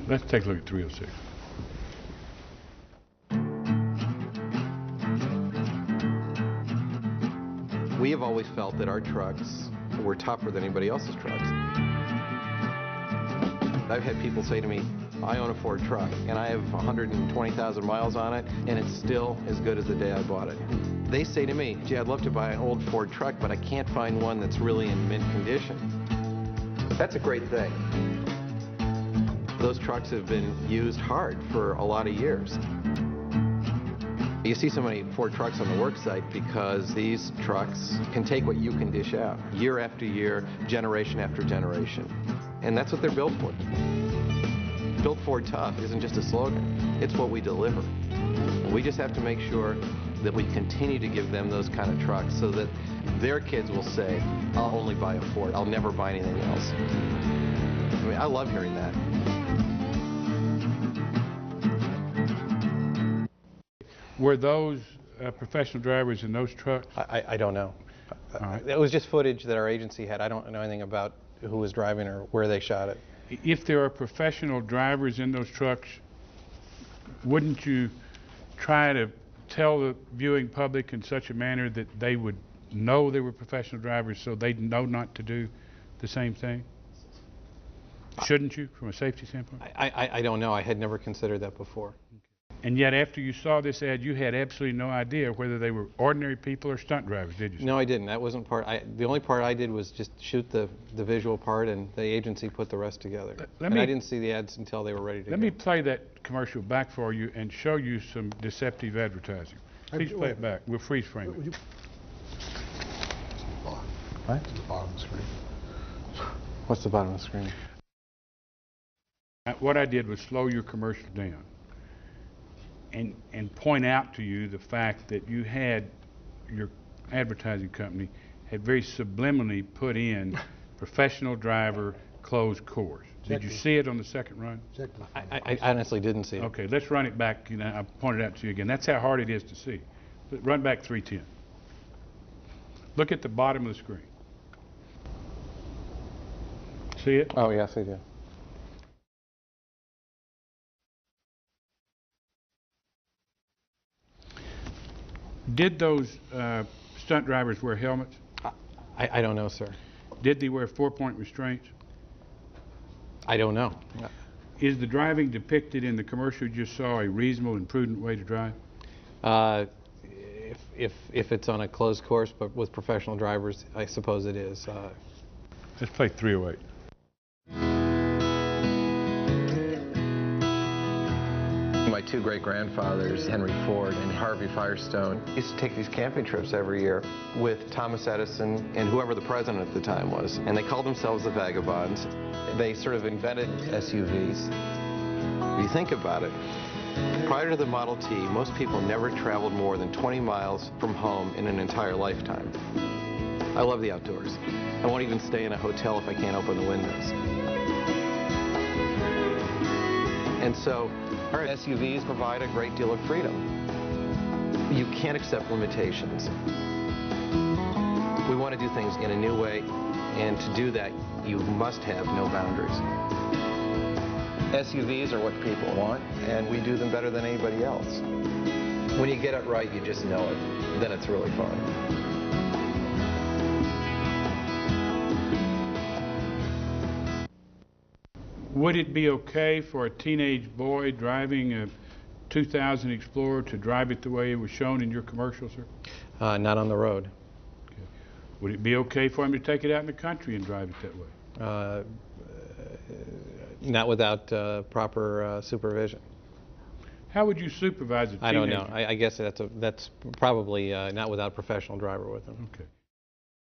Let's take a look at 306. We have always felt that our trucks were tougher than anybody else's trucks. I've had people say to me, I own a Ford truck, and I have 120,000 miles on it, and it's still as good as the day I bought it. They say to me, gee, I'd love to buy an old Ford truck, but I can't find one that's really in mint condition. That's a great thing. Those trucks have been used hard for a lot of years. You see so many Ford trucks on the work site because these trucks can take what you can dish out year after year, generation after generation. And that's what they're built for. Built Ford Tough isn't just a slogan, it's what we deliver. We just have to make sure that we continue to give them those kind of trucks so that their kids will say, I'll only buy a Ford, I'll never buy anything else. I mean, I love hearing that. Were those professional drivers in those trucks? I don't know. All right. It was just footage that our agency had. I don't know anything about who was driving or where they shot it. If there are professional drivers in those trucks, wouldn't you try to tell the viewing public in such a manner that they would know they were professional drivers so they'd know not to do the same thing? Shouldn't you, from a safety standpoint? I don't know. I had never considered that before. And yet, after you saw this ad, you had absolutely no idea whether they were ordinary people or stunt drivers, did you? No, I didn't. That wasn't part. The only part I did was just shoot the visual part, and the agency put the rest together. I didn't see the ads until they were ready to go. Let me play that commercial back for you and show you some deceptive advertising. Please play it back. We'll freeze frame it. What? The bottom of the screen. What's the bottom of the screen? What I did was slow your commercial down and point out to you the fact that you had, your advertising company had very subliminally put in professional driver closed course. Did you see it on the second run? I honestly didn't see it. Okay, let's run it back. You know, I pointed out to you again. That's how hard it is to see. Run back 310. Look at the bottom of the screen. See it? Oh, yes, I do. Did those stunt drivers wear helmets? I don't know, sir. Did they wear 4-point restraints? I don't know. Is the driving depicted in the commercial you just saw a reasonable and prudent way to drive? If it's on a closed course, but with professional drivers, I suppose it is. Let's play 308. My two great-grandfathers, Henry Ford and Harvey Firestone, used to take these camping trips every year with Thomas Edison and whoever the president at the time was. And they called themselves the Vagabonds. They sort of invented SUVs. If you think about it, prior to the Model T, most people never traveled more than 20 miles from home in an entire lifetime. I love the outdoors. I won't even stay in a hotel if I can't open the windows. And so, our SUVs provide a great deal of freedom. You can't accept limitations. We want to do things in a new way, and to do that, you must have no boundaries. SUVs are what people want, and we do them better than anybody else. When you get it right, you just know it. Then it's really fun. Would it be okay for a teenage boy driving a 2000 Explorer to drive it the way it was shown in your commercial, sir? Not on the road. Okay. Would it be okay for him to take it out in the country and drive it that way? Not without proper supervision. How would you supervise a teenager? I don't know. I guess that's probably not without a professional driver with him. Okay.